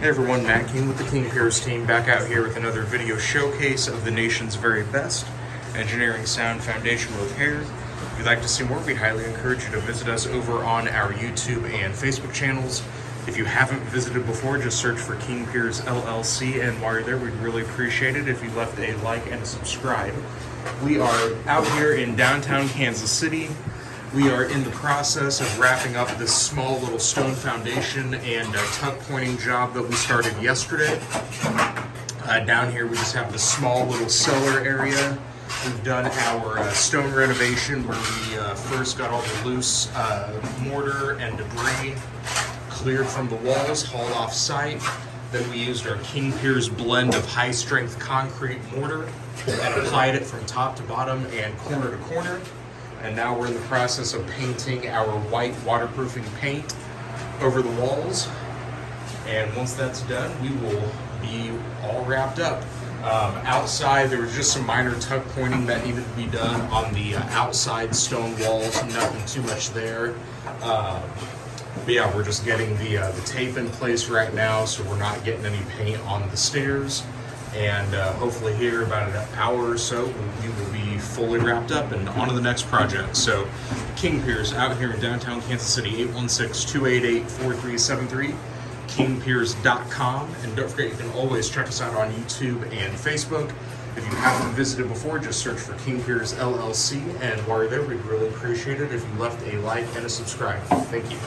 Hey everyone, Matt King with the King Piers team, back out here with another video showcase of the nation's very best engineering sound foundation repair. If you'd like to see more, we highly encourage you to visit us over on our YouTube and Facebook channels. If you haven't visited before, just search for King Piers LLC, and while you're there, we'd really appreciate it if you left a like and a subscribe. We are out here in downtown Kansas City. We are in the process of wrapping up this small little stone foundation and tuck pointing job that we started yesterday. Down here we just have the small little cellar area. We've done our stone renovation where we first got all the loose mortar and debris cleared from the walls, hauled off site. Then we used our King Piers blend of high strength concrete mortar and applied it from top to bottom and corner to corner. And now we're in the process of painting our white waterproofing paint over the walls. And once that's done, we will be all wrapped up. Outside, there was just some minor tuck pointing that needed to be done on the outside stone walls, nothing too much there. But yeah, we're just getting the tape in place right now, so we're not getting any paint on the stairs. And hopefully here, about an hour or so, we will be fully wrapped up and on to the next project. So, King Piers out here in downtown Kansas City, 816-288-4373, kingpiers.com. And don't forget, you can always check us out on YouTube and Facebook. If you haven't visited before, just search for King Piers LLC. And while you're there, we'd really appreciate it if you left a like and a subscribe. Thank you.